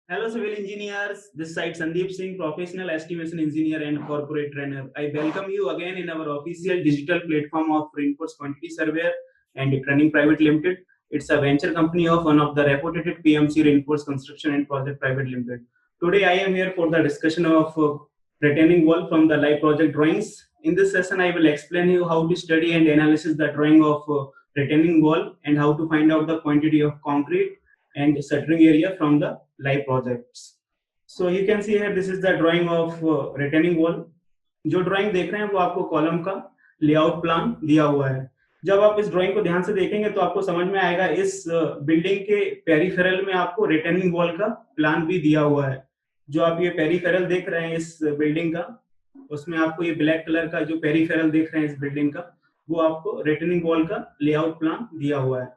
Hello, civil engineers. This side Sandeep Singh, professional estimation engineer and corporate trainer. I welcome you again in our official digital platform of Reinforced Quantity Surveyor and Training Private Limited. It's a venture company of one of the reputed PMC Reinforced Construction and Project Private Limited. Today, I am here for the discussion of retaining wall from the live project drawings. In this session, I will explain you how to study and analyze the drawing of retaining wall and how to find out the quantity of concrete and shuttering area from the live projects. So you can see here this is the drawing of retaining wall. जो drawing देख रहे हैं वो आपको column का layout plan दिया हुआ है. जब आप इस ड्राइंग को ध्यान से देखेंगे तो आपको समझ में आएगा इस बिल्डिंग के पेरिफेरल में आपको रिटर्निंग वॉल का प्लान भी दिया हुआ है. जो आप ये पेरिफेरल देख रहे हैं इस बिल्डिंग का, उसमें आपको ये ब्लैक कलर का जो पेरिफेरल देख रहे हैं इस बिल्डिंग का, वो आपको रिटर्निंग वॉल का लेआउट प्लान दिया हुआ है.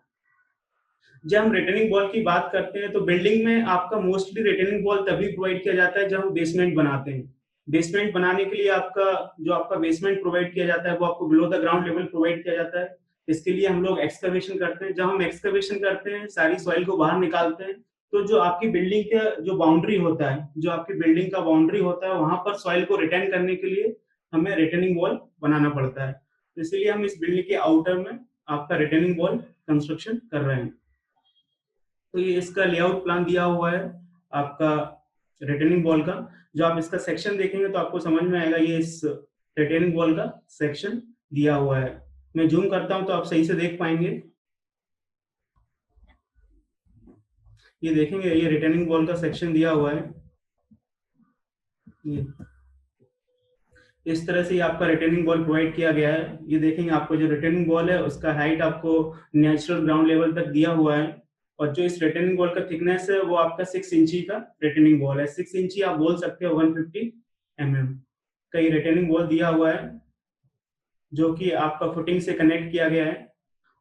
जब हम रिटर्निंग वॉल की बात करते हैं तो बिल्डिंग में आपका मोस्टली रिटर्निंग वॉल तभी प्रोवाइड किया जाता है जब हम बेसमेंट बनाते हैं. बेसमेंट बनाने के लिए आपका बेसमेंट प्रोवाइड किया जाता है वो आपको below the ground level provide किया जाता है. इसके लिए हम लोग एक्सकवेशन करते हैं. जब हम एक्सकवेशन करते हैं, सारी सॉइल को बाहर निकालते हैं, तो जो आपकी बिल्डिंग का जो बाउंड्री होता है, जो आपकी बिल्डिंग का बाउंड्री होता है, वहां पर सॉइल को रिटर्न करने के लिए हमें रिटर्निंग वॉल बनाना पड़ता है. तो इसलिए हम इस बिल्डिंग के आउटर में आपका रिटर्निंग वॉल कंस्ट्रक्शन कर रहे हैं. तो ये इसका लेआउट प्लान दिया हुआ है आपका रिटर्निंग वॉल का. जो आप इसका सेक्शन देखेंगे तो आपको समझ में आएगा ये इस रिटर्निंग वॉल का सेक्शन दिया हुआ है. मैं जूम करता हूं तो आप सही से देख पाएंगे. ये देखेंगे ये रिटर्निंग वॉल का सेक्शन दिया हुआ है. ये इस तरह से आपका रिटर्निंग वॉल प्रोवाइड किया गया है. ये देखेंगे आपको जो रिटर्निंग वॉल है उसका हाइट आपको नेचुरल ग्राउंड लेवल तक दिया हुआ है. और जो इस रिटर्निंग वॉल का थिकनेस है वो आपका 6 इंची का रिटर्निंग वॉल है. 6 इंची आप बोल सकते हो 150 mm का ये रिटर्निंग वॉल दिया हुआ है, जो कि आपका फुटिंग से कनेक्ट किया गया है.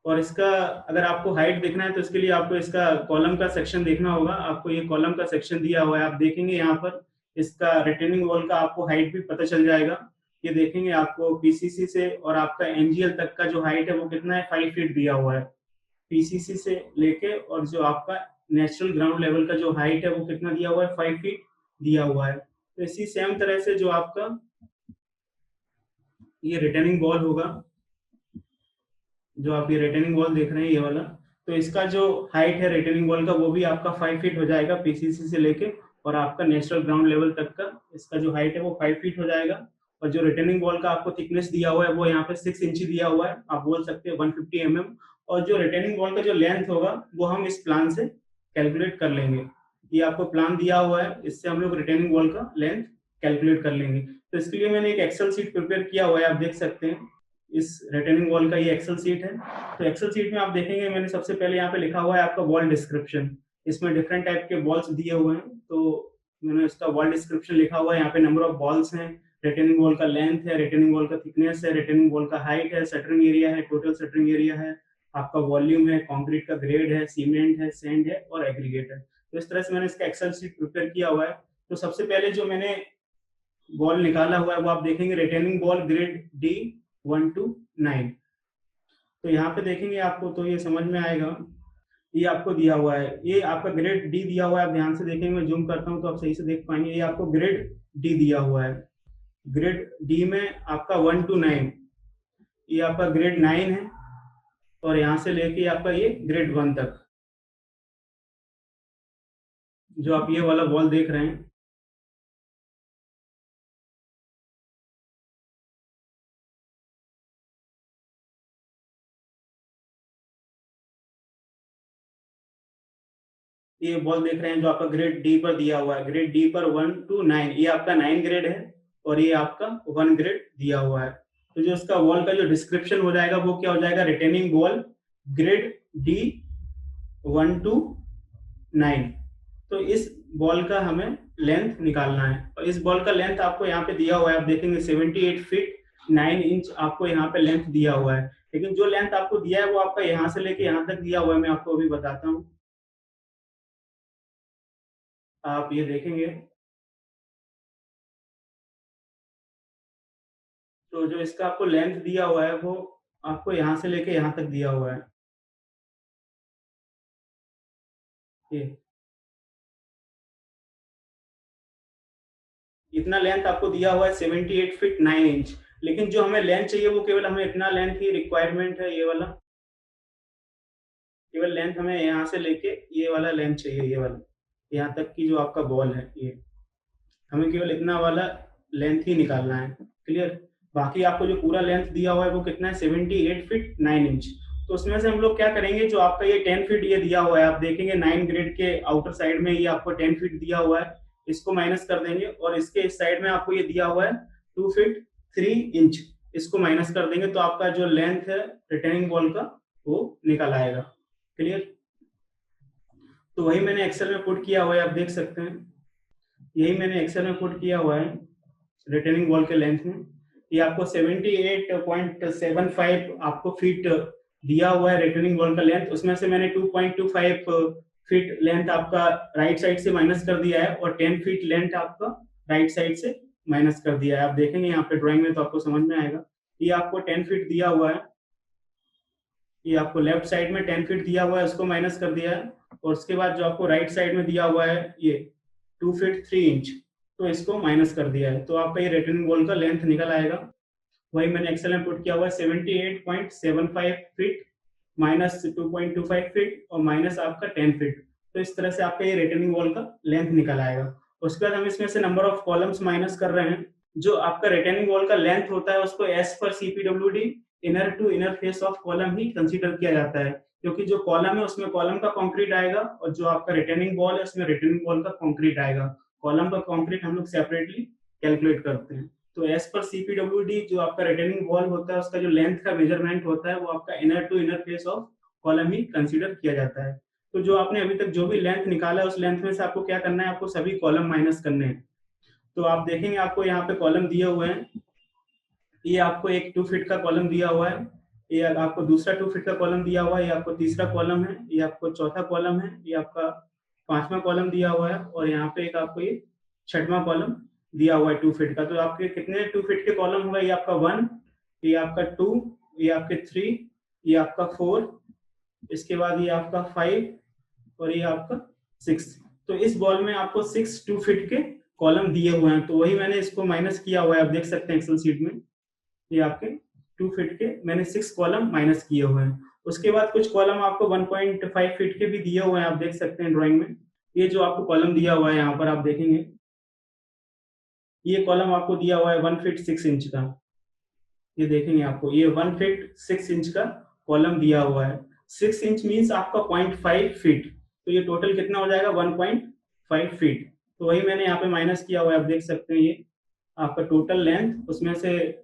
और इसका अगर आपको हाइट देखना है तो इसके लिए आपको इसका कॉलम का सेक्शन देखना होगा. आपको ये कॉलम का सेक्शन दिया हुआ है. आप देखेंगे यहाँ पर इसका रिटर्निंग वॉल का आपको हाइट भी पता चल जाएगा. ये देखेंगे आपको पीसीसी से और आपका एनजीएल तक का जो हाइट है वो कितना है, 5 फीट दिया हुआ है. पीसीसी से लेके और जो आपका नेचुरल ग्राउंड लेवल का जो हाइट है वो कितना दिया हुआ है, 5 फीट दिया हुआ है. तो इसी सेम तरह से जो आपका ये रिटर्निंग वॉल होगा, जो आप ये रिटर्निंग वॉल देख रहे हैं ये वाला, तो इसका जो हाइट है रिटर्निंग वॉल का वो भी आपका 5 फीट हो जाएगा पीसीसी से लेके और आपका नेचुरल ग्राउंड लेवल तक का इसका जो हाइट है वो 5 फीट हो जाएगा. और जो रिटर्निंग वॉल का आपको थिकनेस दिया हुआ है वो यहाँ पे 6 इंची दिया हुआ है. आप बोल सकते हैं 150 mm. और जो रिटर्निंग वॉल का जो लेंथ होगा वो हम इस प्लान से कैलकुलेट कर लेंगे. ये आपको प्लान दिया हुआ है, इससे हम लोग रिटर्निंग वॉल का लेंथ कैलकुलेट कर लेंगे. तो इसके लिए मैंने एक एक्सेल शीट प्रिपेयर किया हुआ है, आप देख सकते हैं. इस रिटर्निंग वॉल का ये एक्सेल शीट है. तो एक्सेल शीट में आप देखेंगे मैंने सबसे पहले यहाँ पे लिखा हुआ है आपका वॉल डिस्क्रिप्शन. इसमें डिफरेंट टाइप के वॉल्स दिए हुए हैं, तो मैंने इसका वॉल डिस्क्रिप्शन लिखा हुआ है. यहाँ पे नंबर ऑफ वॉल्स हैं, रिटर्निंग वॉल का लेंथ है, रिटर्निंग वॉल का थिकनेस है, रिटर्निंग वॉल का हाइट है, शटरिंग एरिया है, टोटल शटरिंग एरिया है, आपका वॉल्यूम है, कंक्रीट का ग्रेड है, सीमेंट है, सैंड है और एग्रीगेट है. तो इस तरह से मैंने इसका एक्सेल शीट प्रिपेयर किया हुआ है. तो सबसे पहले जो मैंने वॉल निकाला हुआ है वो आप देखेंगे returning wall grade D 1 to 9. तो यहाँ पे देखेंगे आपको तो ये समझ में आएगा. ये आपको दिया हुआ है, ये आपका ग्रेड डी दिया हुआ है. आप ध्यान से देखेंगे, मैं जूम करता हूँ तो आप सही से देख पाएंगे. ये आपको ग्रेड डी दिया हुआ है. ग्रेड डी में आपका 1 to 9, ये आपका ग्रेड 9 है. और यहाँ से लेके आपका ये ग्रेड 1 तक जो आप ये वाला वॉल देख रहे हैं, ये वॉल देख रहे हैं जो आपका ग्रेड डी पर दिया हुआ है. ग्रेड डी पर 1 to 9, ये आपका 9 ग्रेड है और ये आपका 1 ग्रेड दिया हुआ है. तो जो इसका वॉल का जो डिस्क्रिप्शन हो जाएगा वो क्या हो जाएगा, retaining wall grade D 1 to 9. तो इस वॉल का हमें लेंथ निकालना है और इस वॉल का लेंथ आपको यहाँ पे दिया हुआ है. आप देखेंगे 78 फीट 9 इंच आपको यहाँ पे लेंथ दिया हुआ है. लेकिन जो लेंथ आपको दिया है वो आपका यहाँ से लेके यहाँ तक दिया हुआ है. मैं आपको अभी बताता हूँ, आप ये देखेंगे. तो जो इसका आपको लेंथ दिया हुआ है वो आपको यहाँ से लेके यहाँ तक दिया हुआ है. ये इतना लेंथ आपको दिया हुआ है 78 फीट 9 इंच, लेकिन जो हमें लेंथ चाहिए वो केवल हमें इतना लेंथ ही रिक्वायरमेंट है, ये वाला केवल लेंथ हमें यहाँ से लेके ये वाला लेंथ चाहिए, ये वाला यहाँ तक की जो आपका बॉल है, ये हमें केवल इतना वाला लेंथ ही निकालना है। क्लियर? बाकी आपको जो पूरा लेंथ दिया हुआ है वो कितना है 78 फीट 9 इंच। तो उसमें से हम लोग क्या करेंगे, जो आपका ये 10 फीट ये दिया हुआ है, आप देखेंगे 9 ग्रेड के आउटर साइड में ये आपको 10 फीट दिया हुआ है, इसको माइनस कर देंगे और इसके इस साइड में आपको ये दिया हुआ है 2 फीट 3 इंच, इसको माइनस कर देंगे तो आपका जो लेंथ है रिटेनिंग वॉल का वो निकल आएगा। क्लियर? तो वही मैंने एक्सेल में पुट किया हुआ है, आप देख सकते हैं, यही मैंने एक्सेल में पुट किया हुआ है रिटेनिंग वॉल के लेंथ में। ये आपको 78.75 आपको फीट दिया हुआ है रिटेनिंग वॉल का लेंथ, उसमें से मैंने 2.25 फीट लेंथ आपका राइट साइड से माइनस कर दिया है और 10 फीट लेंथ आपका राइट साइड से माइनस कर दिया है। आप देखेंगे यहाँ पे ड्राइंग में तो आपको समझ में आएगा। ये आपको 10 फीट दिया हुआ है, ये आपको लेफ्ट साइड में 10 फीट दिया हुआ है, उसको माइनस कर दिया है और उसके बाद जो आपको राइट साइड में दिया हुआ है ये 2 फीट 3 इंच, तो इसको माइनस कर दिया है, तो आपका ये रिटेनिंग वॉल का लेंथ निकल आएगा। वही मैंने एक्सेल में पुट किया हुआ है 78.75 फीट माइनस 2.25 फीट और माइनस आपका 10 फीट, तो इस तरह से आपका ये रिटेनिंग वॉल का लेंथ निकल आएगा। उसके बाद हम इसमें से नंबर ऑफ कॉलम्स माइनस कर रहे हैं। जो आपका रिटेनिंग वॉल का लेंथ होता है उसको एज पर CPWD inner to inner face of column ही कंसीडर किया जाता है, क्योंकि जो कॉलम है उसमें कॉलम का कंक्रीट आएगा और जो आपका रिटेनिंग वॉल है उसमें रिटेनिंग वॉल का कंक्रीट आएगा। कॉलम का कंक्रीट हम लोग सेपरेटली कैलकुलेट करते हैं। तो एज पर CPWD जो आपका रिटेनिंग वॉल होता है उसका जो लेंथ का मेजरमेंट होता है वो आपका inner to inner face of column ही कंसीडर किया जाता है। तो जो आपने अभी तक जो भी लेंथ निकाला है उस लेंथ में से आपको क्या करना है, आपको सभी कॉलम माइनस करने हैं। तो आप देखेंगे आपको यहाँ पे कॉलम दिए हुए हैं, ये आपको एक 2 फीट का कॉलम दिया हुआ है, ये आपको दूसरा 2 फीट का कॉलम दिया हुआ है, ये आपको तीसरा कॉलम है, ये आपको चौथा कॉलम है, ये आपका पांचवा कॉलम दिया हुआ है और यहाँ पे एक आपको ये छठवां कॉलम दिया हुआ है 2 फीट का। तो आपके कितने 2 फीट के कॉलम होगा, ये आपका 1, ये आपका 2, ये आपके 3, ये आपका 4, इसके बाद ये आपका 5 और ये आपका 6। तो इस बॉल में आपको 6 2 फीट के कॉलम दिए हुए हैं, तो वही मैंने इसको माइनस किया हुआ है, आप देख सकते हैं एक्सेल शीट में, ये आपके 2 फीट के मैंने 6 कॉलम माइनस किए हुए हैं। उसके बाद कुछ कॉलम आपको 1.5 फीट के भी दिए हुए हैं, आप देख सकते हैं ड्राइंग में। ये जो आपको कॉलम दिया हुआ है यहाँ पर आप देखेंगे, ये कॉलम आपको दिया हुआ है 1 फीट 6 इंच का, ये देखेंगे आपको ये 1 फीट 6 इंच का कॉलम दिया हुआ है। 6 इंच मीन्स आपका 0.5 फीट, तो ये टोटल कितना हो जाएगा 1.5 फीट। तो वही मैंने यहाँ पे माइनस किया हुआ है, आप देख सकते हैं ये आपका टोटल लेंथ, उसमें से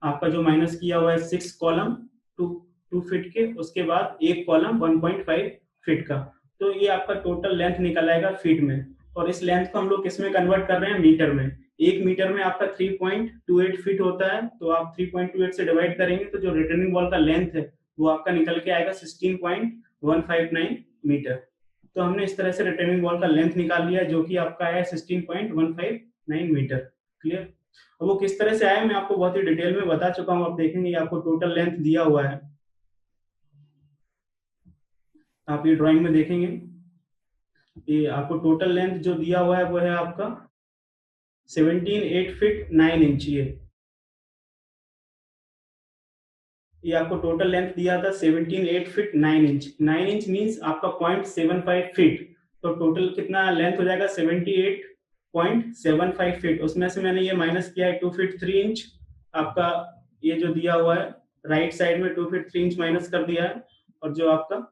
आपका जो माइनस किया हुआ है 6 कॉलम 2 फीट के, उसके बाद एक कॉलम 1.5 फीट का, तो ये आपका टोटल लेंथ निकल आएगा फीट में। और इस लेंथ को हम लोग किसमें कन्वर्ट कर रहे हैं, मीटर में। एक मीटर में आपका 3.28 फीट होता है, तो आप 3.28 से डिवाइड करेंगे तो जो रिटर्निंग वॉल का लेंथ है वो आपका निकल के आएगा 16.159 मीटर। तो हमने इस तरह से रिटर्निंग वॉल का लेंथ निकाल लिया जो कि आपका है 16.159 मीटर। क्लियर? अब वो किस तरह से आया मैं आपको बहुत ही डिटेल में बता चुका हूं, आप देखेंगे आपको टोटल लेंथ दिया हुआ है, आप ये ड्राइंग में देखेंगे, ये आपको टोटल लेंथ जो दिया हुआ है वो है आपका 17.8 फीट 9 इंच। ये आपको टोटल लेंथ दिया था 17.8 फीट 9 इंच। 9 इंच मींस आपका 0.75 फीट, तो टोटल कितना लेंथ हो जाएगा 78.75 फीट। उसमें से मैंने ये माइनस किया है 2 फीट 3 इंच, आपका ये जो दिया हुआ है राइट साइड में 2 फीट 3 इंच माइनस कर दिया है, और जो आपका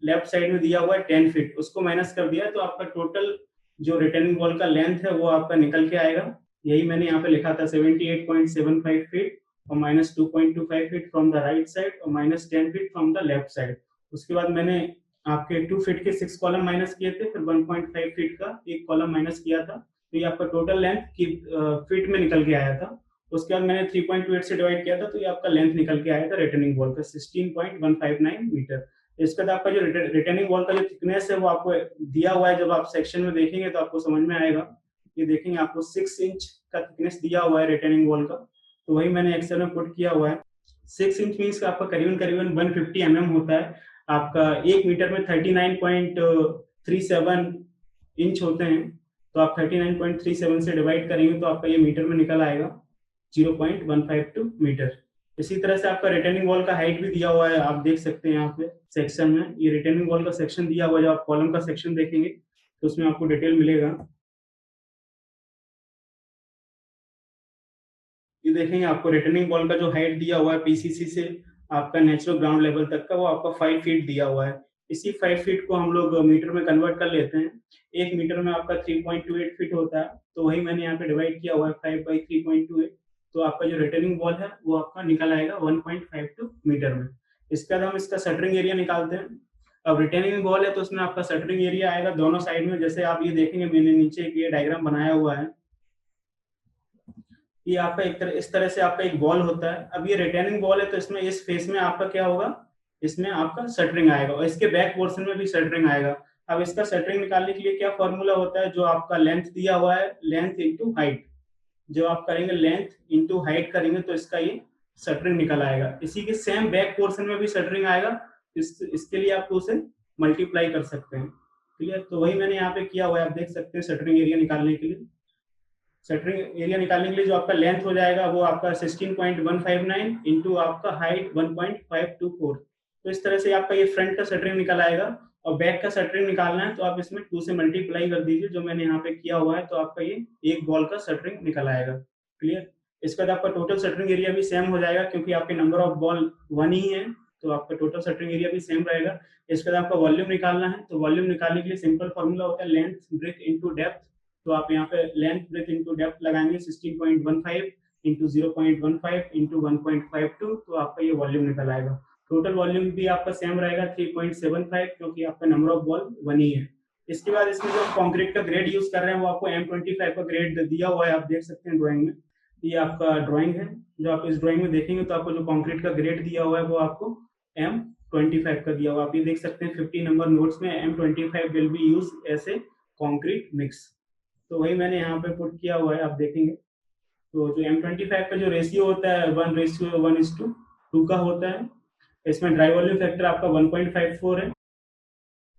लेफ्ट साइड में दिया हुआ है 10 फीट उसको माइनस कर दिया है, तो आपका टोटल जो रिटर्निंग वॉल का लेंथ है वो आपका निकल के आएगा। यही मैंने यहाँ पे लिखा था 78.75 फीट और minus 2.25 feet from the right side और minus 10 feet from the left side. उसके बाद मैंने आपके 2 फीट के 6 कॉलम माइनस किए थे, फिर 1.5 फीट का एक कॉलम माइनस किया था, तो ये आपका टोटल लेंथ की फीट में निकल के आया था। उसके बाद मैंने 3.28 से डिवाइड किया था, तो ये आपका लेंथ निकल के आया था रिटर्निंग वॉल का 16.159 मीटर। इसके बाद आपका जो रिटर्निंग वॉल का जो थिकनेस है वो आपको दिया हुआ है, जब आप सेक्शन में देखेंगे तो आपको समझ में आएगा। ये देखेंगे आपको 6 इंच का थिकनेस दिया हुआ है रिटर्निंग वॉल का, तो वही मैंने एक्सेल में पुट किया हुआ है। 6 इंच मीन्स आपका करीबन करीबन 150 mm होता है, आपका 1 मीटर में 39.37 इंच होते हैं। तो आप 39.37 से डिवाइड करेंगे तो आपका ये मीटर में निकल आएगा 0.152 मीटर। इसी तरह से आपका रिटेनिंग वॉल का हाइट भी दिया हुआ है, आप देख सकते हैं यहाँ पे सेक्शन में, ये रिटेनिंग वॉल का सेक्शन दिया हुआ है। जब आप कॉलम का सेक्शन देखेंगे तो उसमें आपको डिटेल मिलेगा। ये देखेंगे आपको रिटेनिंग वॉल का जो हाइट दिया हुआ है पीसीसी से आपका नेचुरल ग्राउंड लेवल तक का, वो आपका 5 फीट दिया हुआ है। इसी 5 फीट को हम लोग मीटर में कन्वर्ट कर लेते हैं। एक मीटर में आपका 3.28 फीट होता है, तो वही मैंने यहाँ पे डिवाइड किया हुआ है 5 बाई 3.28। तो आपका जो रिटेनिंग वॉल है वो आपका निकल आएगा 1.52 मीटर में। इसके बाद हम इसका शटरिंग एरिया निकालते हैं। अब रिटेनिंग वॉल है तो उसमें आपका शटरिंग एरिया आएगा दोनों साइड में। जैसे आप ये देखेंगे मैंने नीचे एक ये डायग्राम बनाया हुआ है, ये आपका एक तरह इस तरह से आपका एक बॉल होता है। अब ये रिटेनिंग बॉल है तो इसमें इस फेस में आपका क्या होगा, इसमें आपका शटरिंग आएगा और इसके बैक पोर्शन में भी शटरिंग आएगा। अब इसका शटरिंग निकालने के लिए क्या फॉर्मूला होता है, जो आपका लेंथ दिया हुआ है, लेंथ इंटू हाइट। जब आप करेंगे लेंथ इंटू हाइट करेंगे तो इसका ये शटरिंग निकल आएगा। इसी के सेम बैक पोर्शन में भी शटरिंग आएगा, इसके लिए आप उसे मल्टीप्लाई कर सकते हैं। ठीक है, तो वही मैंने यहाँ पे किया हुआ है, आप देख सकते हैं शटरिंग एरिया निकालने के लिए। शटरिंग एरिया निकालने के लिए जो आपका लेंथ हो जाएगा वो आपका 16.159 इंटू आपका हाइट 1.524। तो इस तरह से आपका ये फ्रंट का शटरिंग निकल आएगा। और बैक का शटरिंग निकालना है तो आप इसमें 2 से मल्टीप्लाई कर दीजिए, जो मैंने यहाँ पे किया हुआ है, तो आपका ये एक बॉल का शटरिंग निकल आएगा। क्लियर। इसके बाद आपका टोटल शटरिंग एरिया भी सेम हो जाएगा, क्योंकि आपके नंबर ऑफ बॉल 1 ही है, तो आपका टोटल शटरिंग एरिया भी सेम रहेगा। इसके बाद आपका वॉल्यूम निकालना है, तो वॉल्यूम निकालने के लिए सिंपल फॉर्मूला होता है लेंथ ब्रेथ इंटू डेप्थ। तो आप यहाँ पे लेंथ ब्रेथ इंटू डेप्थ लगाएंगे 16.15 इंटू 0.15 इंटू 1.52, तो आपका ये वॉल्यूम निकल आएगा। टोटल वॉल्यूम भी आपका सेम रहेगा 3.75, क्योंकि आपका नंबर ऑफ बॉल 1 ही है। इसके बाद इसमें जो कंक्रीट का ग्रेड यूज कर रहे हैं वो आपको M25 का ग्रेड दिया हुआ है, आप देख सकते हैं ड्राइंग में। ये आपका ड्राइंग है, जो आप इस ड्राइंग में देखेंगे तो आपको जो कंक्रीट का ग्रेड दिया हुआ है वो आपको M25 का दिया हुआ है। आप ये देख सकते हैं 50 नंबर नोट्स में M25 will be use as a concrete mix. तो वही मैंने यहाँ पे पुट किया हुआ है, आप देखेंगे। तो जो M25 का जो रेशियो होता है 1:1:2 का होता है। इसमें ड्राई वॉल्यूम फैक्टर आपका 1.54 है।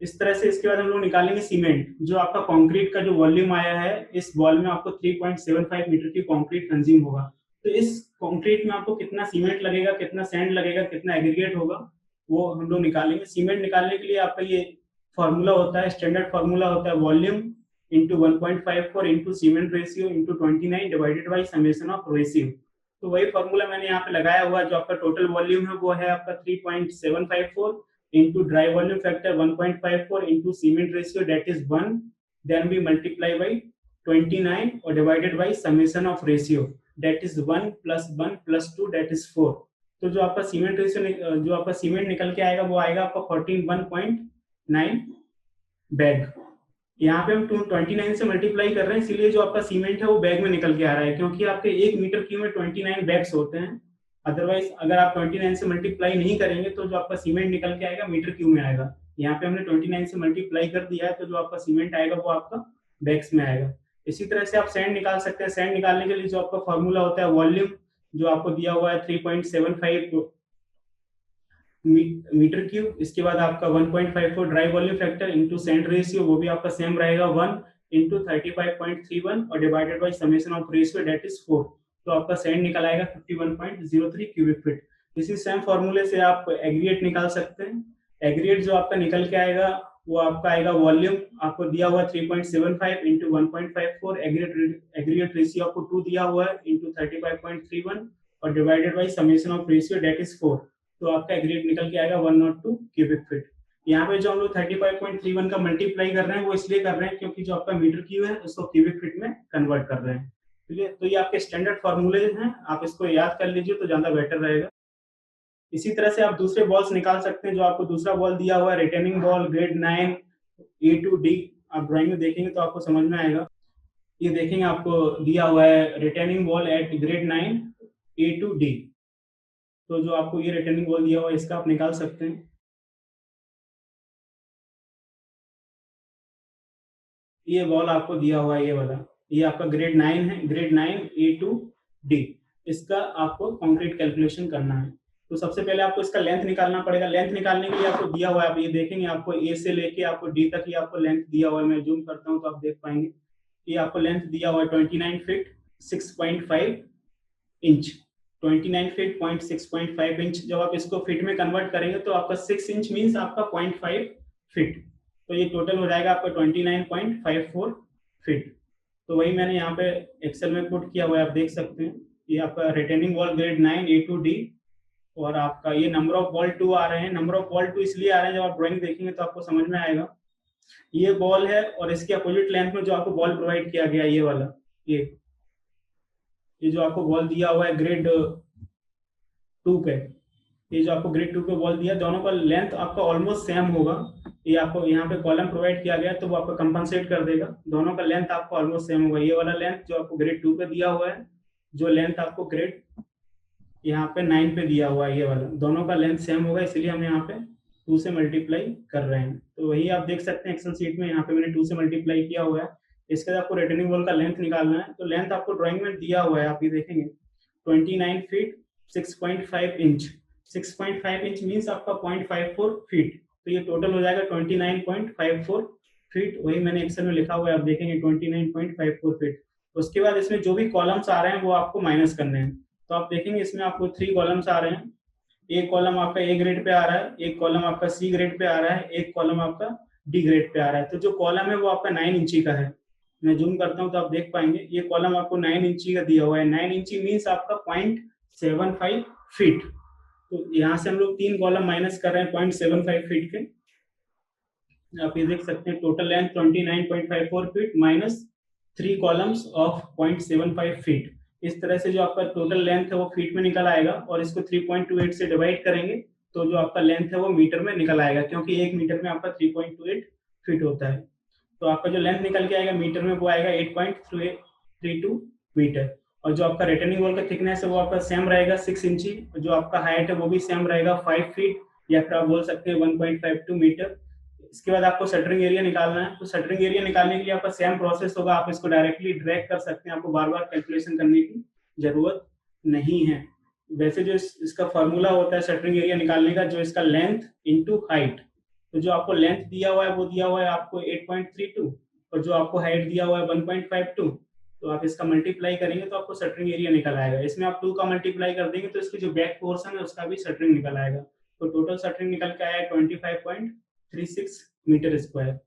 इस तरह से इसके बाद हम लोग निकालेंगे सीमेंट। जो आपका कंक्रीट का जो वॉल्यूम आया है, इस बॉल में आपको 3.75 मीटर की कंक्रीट कंज्यूम होगा। तो इस कंक्रीट में आपको कितना सीमेंट लगेगा, कितना सैंड लगेगा, कितना एग्रीगेट होगा, वो हम लोग निकालेंगे। सीमेंट निकालने के लिए आपका ये फॉर्मूला होता है, स्टैंडर्ड फॉर्मूला होता है volume into 1.54 into cement ratio into 29 divided by summation of ratio. तो वही फॉर्मूला मैंने यहाँ पे लगाया हुआ है। जो आपका टोटल वॉल्यूम है वो है आपका 3.754 into dry volume factor 1.54 into cement ratio, that is 1, then we multiply by 29 or divided by summation of ratio, that is 1 plus 1 plus 2, that is 4। तो जो आपका सीमेंट रेशियो, जो आपका सीमेंट निकल के आएगा वो आएगा आपका 41.9 बैग। यहाँ पे हम 29 से मल्टीप्लाई कर रहे हैं, इसीलिए जो आपका सीमेंट है वो बैग में निकल के आ रहा है, क्योंकि आपके 1 मीटर क्यूब में 29 बैग्स होते हैं। अदरवाइज अगर आप 29 से मल्टीप्लाई नहीं करेंगे तो जो आपका सीमेंट निकल के आएगा मीटर क्यूब में आएगा। यहाँ पे हमने 29 से मल्टीप्लाई कर दिया है, तो जो आपका सीमेंट आएगा वो आपका बैग्स में आएगा। इसी तरह से आप सैंड निकाल सकते हैं। सैंड निकालने के लिए जो आपका फॉर्मूला होता है वॉल्यूम, जो आपको दिया हुआ है 3.75 मीटर क्यूब। इसके बाद आपका 1.54 dry volume factor into sand ratio, वो भी आपका सेम रहेगा 1 इंटू 35.31 और divided by summation of ratio, that is 4। तो आपका सैंड निकल आएगा 51.03 क्यूबिक फीट। इसी सेम फॉर्मूले से आप एग्रीगेट निकाल सकते हैं। एग्रीगेट जो आपका निकल के आएगा वो आपका आएगा वॉल्यूम आपको दिया हुआ 3.75 इंटू 1.54, एग्रीगेट रेशियो आपको 2 दिया हुआ है इंटू 35.31 और divided by summation of ratio, that is 4। तो आपका एग्रीगेट निकल के आएगा 102 क्यूबिक फीट। यहाँ पे जो हम लोग 35.31 का मल्टीप्लाई कर रहे हैं वो इसलिए कर रहे हैं क्योंकि जो आपका मीटर क्यूब है उसको क्यूबिक फीट में कन्वर्ट कर रहे हैं। ठीक है, तो ये आपके स्टैंडर्ड फॉर्मूले हैं, आप इसको याद कर लीजिए तो ज्यादा बेटर रहेगा। इसी तरह से आप दूसरे बॉल्स निकाल सकते हैं। जो आपको दूसरा बॉल दिया हुआ है retaining ball grade 9 A to D, आप ड्राइंग में देखेंगे तो आपको समझ में आएगा। ये देखेंगे आपको दिया हुआ है retaining wall at grade 9 A to D। तो जो आपको ये रिटेनिंग बॉल दिया हुआ है इसका आप निकाल सकते हैं। ये बॉल आपको दिया हुआ है, ये वाला, ये आपका ग्रेड 9 है, ग्रेड 9 A to D। इसका आपको कंक्रीट कैलकुलेशन करना है। तो सबसे पहले आपको इसका लेंथ निकालना पड़ेगा। लेंथ निकालने के लिए आपको दिया हुआ है, आप ये देखेंगे आपको A से लेके आपको D तक ही आपको लेंथ दिया हुआ है। मैं जूम करता हूँ तो आप देख पाएंगे। ये आपको लेंथ दिया हुआ है 29 फीट 6.5 इंच। 29 फीट 6.5 इंच, जब आप इसको फीट में कन्वर्ट करेंगे तो आपका 6 इंच मीन्स आपका 0.5 फीट, तो ये टोटल हो जाएगा आपका 29.54 फीट। तो वही मैंने यहाँ पे एक्सेल में पुट किया हुआ है, आप देख सकते हैं। ये आपका रिटेनिंग वॉल ग्रेड 9 A2D, और आपका ये नंबर ऑफ बॉल 2 आ रहे हैं। नंबर ऑफ बॉल 2 इसलिए आ रहे हैं, जब आप ड्राइंग देखेंगे तो आपको समझ में आएगा। ये बॉल है और इसके अपोजिट लेंथ में जो आपको बॉल प्रोवाइड किया गया ये वाला, ये जो आपको बॉल दिया हुआ है ग्रेड 2 पे, ये जो आपको ग्रेड 2 पे बॉल दिया, दोनों का लेंथ आपका ऑलमोस्ट सेम होगा। ये आपको यहाँ पे कॉलम प्रोवाइड किया गया तो वो आपको कंपनसेट कर देगा, दोनों का लेंथ आपको ऑलमोस्ट सेम होगा। ये वाला लेंथ जो आपको ग्रेड 2 पे दिया हुआ है, जो लेंथ आपको ग्रेड यहाँ पे 9 पे दिया हुआ है, ये वाला दोनों का लेंथ सेम होगा, इसलिए हम यहाँ पे 2 से मल्टीप्लाई कर रहे हैं। तो वही आप देख सकते हैं एक्सेल शीट में, यहाँ पे मैंने 2 से मल्टीप्लाई किया हुआ है। इसके बाद आपको रिटेनिंग वॉल का लेंथ निकालना है, तो लेंथ आपको ड्राइंग में दिया हुआ है, आप ये देखेंगे 29 फीट 6.5 इंच। 6.5 इंच मीन्स आपका 0.54 फीट, तो ये टोटल हो जाएगा 29.54 फीट। वही मैंने एक्सेल में लिखा हुआ है, आप देखेंगे 29.54 फीट। उसके बाद इसमें जो भी कॉलम्स आ रहे हैं वो आपको माइनस करने हैं। तो आप देखेंगे इसमें आपको 3 कॉलम्स आ रहे हैं। एक कॉलम आपका ए ग्रेड पे आ रहा है, एक कॉलम आपका सी ग्रेड पे आ रहा है, एक कॉलम आपका डी ग्रेड पे आ रहा है। तो जो कॉलम है वो आपका 9 इंची का है। मैं जूम करता हूँ तो आप देख पाएंगे, ये कॉलम आपको 9 इंची का दिया हुआ है। 9 इंची मीन्स आपका 0.75 फीट। तो यहाँ से हम लोग 3 कॉलम माइनस कर रहे हैं 0.75 फीट के। आप ये देख सकते हैं total length 29.54 feet minus 3 columns of 0.75 feet. इस तरह से जो आपका टोटल लेंथ है वो फीट में निकल आएगा, और इसको 3.28 से डिवाइड करेंगे तो जो आपका लेंथ है वो मीटर में निकल आएगा, क्योंकि 1 मीटर में आपका 3.28 फीट होता है। तो आपका जो लेंथ निकल के आएगा मीटर में वो आएगा 8.32 मीटर। और जो आपका रिटर्निंग वॉल का थिकनेस है वो आपका सेम रहेगा 6 इंची। जो आपका हाइट है वो भी सेम रहेगा 5 फीट, या फिर आप बोल सकते हैं 1.52 मीटर। इसके बाद आपको शटरिंग एरिया निकालना है। तो शटरिंग एरिया निकालने के लिए आपका सेम प्रोसेस होगा, आप इसको डायरेक्टली ड्रैग कर सकते हैं, आपको बार बार कैलकुलेशन करने की जरूरत नहीं है। वैसे जो इसका फॉर्मूला होता है शटरिंग एरिया निकालने का, जो इसका लेंथ इंटू हाइट, तो जो आपको लेंथ दिया हुआ है वो दिया हुआ है आपको 8.32, और जो आपको हाइट दिया हुआ है 1.52, तो आप इसका मल्टीप्लाई करेंगे तो आपको शटरिंग एरिया निकल आएगा। इसमें आप 2 का मल्टीप्लाई कर देंगे तो इसकी जो बैक पोर्शन है उसका भी शटरिंग निकल आएगा। तो टोटल शटरिंग निकल के आया है 25.36 मीटर स्क्वायर।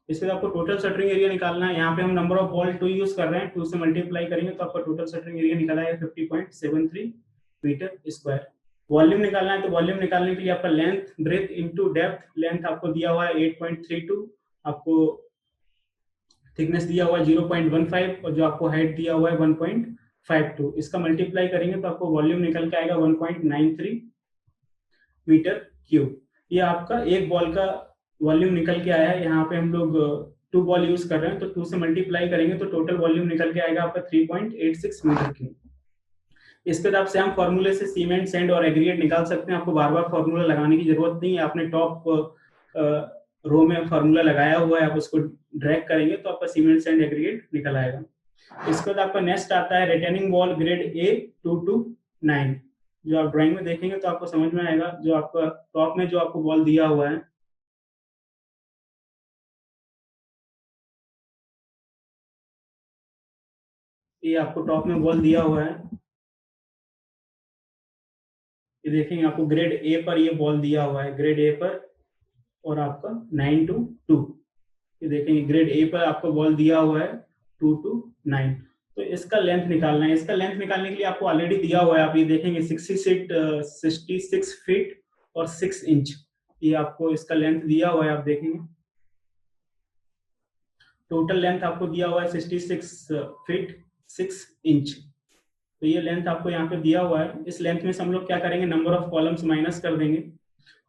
इसके बाद आपको टोटल शटरिंग एरिया निकालना है। यहाँ पे हम नंबर ऑफ बॉल 2 यूज कर रहे हैं, 2 से मल्टीप्लाई करेंगे तो आपका टोटल शटरिंग एरिया निकल आएगा 50.73 मीटर स्क्वायर। वॉल्यूम निकालना है, तो वॉल्यूम निकालने के लिए आपका length breadth into depth, length आपको दिया हुआ है 8.32, आपको थिकनेस दिया हुआ है 0.15, और जो आपको हाइट दिया हुआ है 1.52। इसका मल्टीप्लाई करेंगे तो आपको वॉल्यूम निकल के आएगा 1.93 मीटर क्यूब। ये आपका एक बॉल का वॉल्यूम निकल के आया है। यहाँ पे हम लोग 2 बॉल यूज कर रहे हैं, तो 2 से मल्टीप्लाई करेंगे तो टोटल वॉल्यूम निकल के आएगा आपका 3.86 मीटर क्यूब। इसके बाद आप सेम फॉर्मूले से सीमेंट, सैंड और एग्रीगेट निकाल सकते हैं। आपको बार बार फॉर्मूला लगाने की जरूरत नहीं है, आपने टॉप रो में फॉर्मूला लगाया हुआ है, आप उसको ड्रैग करेंगे तो आपका सीमेंट, सैंड, एग्रीगेट निकल आएगा। इसके बाद आपका नेक्स्ट आता है retaining wall grade A 2 to 9। जो आप ड्राइंग में देखेंगे तो आपको समझ में आएगा। जो आपका टॉप में जो आपको वॉल दिया हुआ है, ये आपको टॉप में वॉल दिया हुआ है, ये देखेंगे आपको ग्रेड ए पर ये बॉल दिया हुआ है, ग्रेड ए पर, और आपका 9 to 2। ये देखेंगे ग्रेड ए पर आपको बॉल दिया हुआ है 2 to 9। तो इसका लेंथ निकालना है। इसका लेंथ निकालने के लिए आपको ऑलरेडी दिया हुआ है, आप ये देखेंगे 66 फीट और 6 इंच, ये आपको इसका लेंथ दिया हुआ है। आप देखेंगे टोटल लेंथ आपको दिया हुआ है 66 फीट 6 इंच। तो ये लेंथ आपको यहाँ पे दिया हुआ है। इस लेंथ में से हम लोग क्या करेंगे, नंबर ऑफ कॉलम्स माइनस कर देंगे।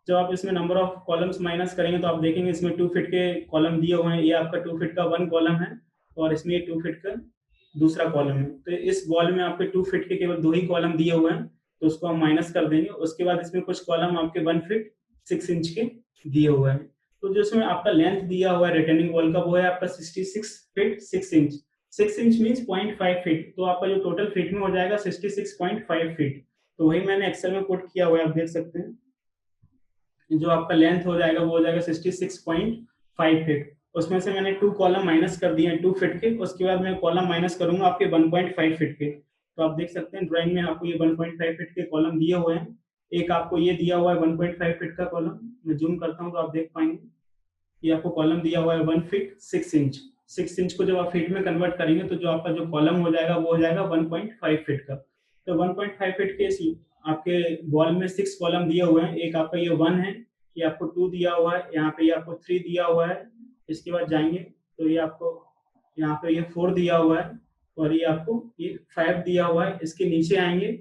जब आप इसमें नंबर ऑफ कॉलम्स माइनस करेंगे तो आप देखेंगे इसमें 2 फीट के कॉलम दिए हुए हैं, ये आपका 2 फीट का 1 कॉलम है, और इसमें 2 फीट का दूसरा कॉलम है। तो इस बॉल में आपके 2 फीट के केवल 2 ही कॉलम दिए हुए हैं, तो उसको हम माइनस कर देंगे। उसके बाद इसमें कुछ कॉलम आपके 1 फीट 6 इंच के दिए हुए हैं। तो जो इसमें आपका लेंथ दिया हुआ है रिटर्निंग वॉल का, वो है आपका 66 feet 6 inch. 6 inch means 0.5 feet, तो आपका जो टोटल फीट में हो जाएगा 66.5 फीट। तो वही मैंने एक्सेल में पुट किया हुआ है, आप देख सकते हैं। जो आपका लेंथ हो जाएगा वो हो जाएगा 66.5 फीट, उसमें से मैंने 2 कॉलम माइनस कर दिए हैं 2 फीट के, उसके बाद मैं कॉलम माइनस करूंगा आपके 1.5 फीट के। तो आप देख सकते हैं ड्राइंग में आपको ये 1.5 फीट के कॉलम दिए हुए हैं। एक आपको ये दिया हुआ है 1.5 फीट का कॉलम, मैं जूम करता हूँ तो आप देख पाएंगे ये आपको कॉलम दिया हुआ है 1 फीट 6 इंच। 6 इंच को जब आप फीट में कन्वर्ट करेंगे तो जो आपका जो कॉलम हो जाएगा वो हो जाएगा 1.5 फीट का। तो 1.5 फीट के आपके वॉल में 6 कॉलम दिए हुए हैं। एक आपका ये 1 है, ये आपको 2 दिया हुआ है, यहाँ पे ये आपको 3 दिया हुआ है। इसके बाद जाएंगे तो ये आपको यहाँ पे ये 4 दिया हुआ है और ये आपको ये 5 दिया हुआ है। इसके नीचे आएंगे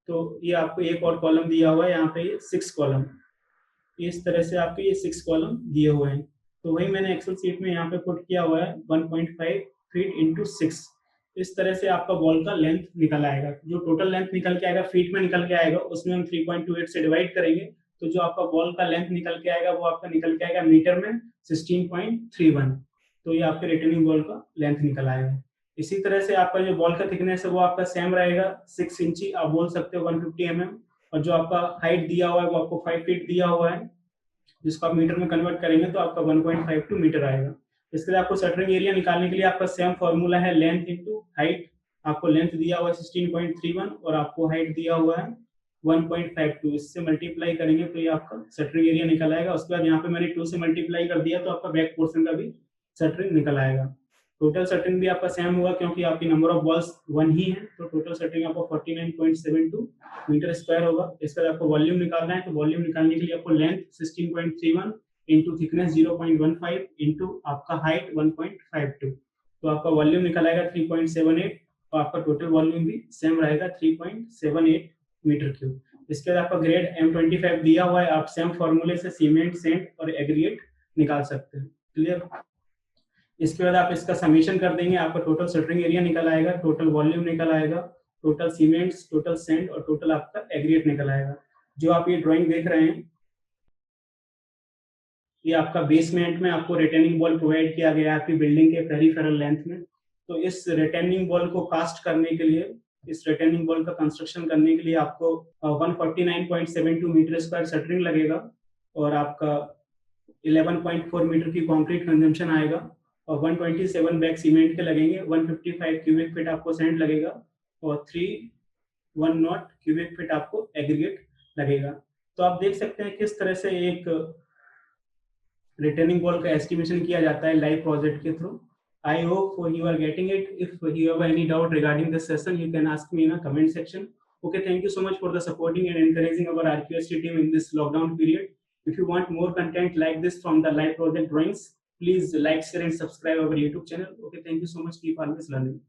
तो ये आपको एक और कॉलम दिया हुआ है, यहाँ पे ये 6 कॉलम। इस तरह से आपके ये 6 कॉलम दिए हुए हैं। तो वही मैंने एक्सेल शीट में यहाँ पे पुट किया हुआ है 1.5 फीट इंटू 6। इस तरह से आपका बॉल का लेंथ निकल आएगा। जो टोटल लेंथ निकल के आएगा फीट में निकल के आएगा, उसमें हम 3.28 से डिवाइड करेंगे तो जो आपका बॉल का लेंथ निकल के आएगा वो आपका निकल के आएगा मीटर में 16.31। तो ये आपके रिटर्निंग बॉल का लेंथ निकल आएगा। इसी तरह से आपका जो बॉल का थिकनेस है वो आपका सेम रहेगा 6 इंची, आप बोल सकते हो 150 mm। और जो आपका हाइट दिया हुआ है वो आपको 5 फीट दिया हुआ है, जिसको आप मीटर में कन्वर्ट करेंगे तो आपका 1.52 मीटर आएगा। इसके लिए आपको शटरिंग एरिया निकालने के लिए आपका सेम फॉर्मूला है लेंथ इंटू हाइट। आपको लेंथ दिया हुआ है 16.31 और आपको हाइट दिया हुआ है 1.52। इससे मल्टीप्लाई करेंगे तो ये आपका शटरिंग एरिया निकल आएगा। उसके बाद यहाँ पे मैंने 2 से मल्टीप्लाई कर दिया तो आपका बैक पोर्शन का भी शटरिंग निकल आएगा। टोटल शटरिंग भी आपका सेम होगा क्योंकि आपकी नंबर ऑफ बॉल्स 1 ही है, तो टोटल शटरिंग आपको 49.72 मीटर स्क्वायर होगा। इसके बाद आपको वॉल्यूम निकालना है, तो वॉल्यूम निकालने के लिए आपको लेंथ 16.31 इंटू थिकनेस 0.15 इंटू आपका हाइट 1.52, तो आपका वॉल्यूम निकल आएगा 3.78 और आपका टोटल वॉल्यूम भी सेम रहेगा 3.78 मीटर क्यूब। इसके बाद आपका ग्रेड M25 दिया हुआ है, आप सेम फॉर्मूले से सीमेंट, सेंट और एग्रीगेट निकाल सकते हैं। क्लियर? इसके बाद आप इसका समीशन कर देंगे, आपका टोटल शटरिंग एरिया निकल आएगा, टोटल वॉल्यूम निकल आएगा, टोटल सीमेंट्स, टोटल सेंट और टोटल आपका एग्रीगेट निकल आएगा। जो आप ये ड्राइंग देख रहे हैं ये आपका बेसमेंट में आपको रिटेनिंग वॉल प्रोवाइड किया गया है आपकी बिल्डिंग के पेरिफेरल लेंथ में। तो इस रिटेनिंग वॉल को कास्ट करने के लिए, इस रिटेनिंग वॉल का कंस्ट्रक्शन करने के लिए आपको 149.72 मीटर स्क्वायर शटरिंग लगेगा और आपका 11.4 मीटर की कंक्रीट कंजम्पशन आएगा और 127 बैग सीमेंट के लगेंगे, 155 क्यूबिक फीट आपको सेंट लगेगा और 310 क्यूबिक फीट आपको एग्रीगेट लगेगा। तो आप देख सकते हैं किस तरह से एक रिटर्निंग वॉल का एस्टिमेशन किया जाता है लाइव प्रोजेक्ट के through. I hope you are getting it. If you have any doubt regarding this session, you can ask me in a comment section. Okay, thank you so much for the supporting and encouraging our RQST team in this lockdown period. If you want more content like this from the live project drawings, please like, share and subscribe our YouTube channel. Okay, thank you so much. Keep always learning.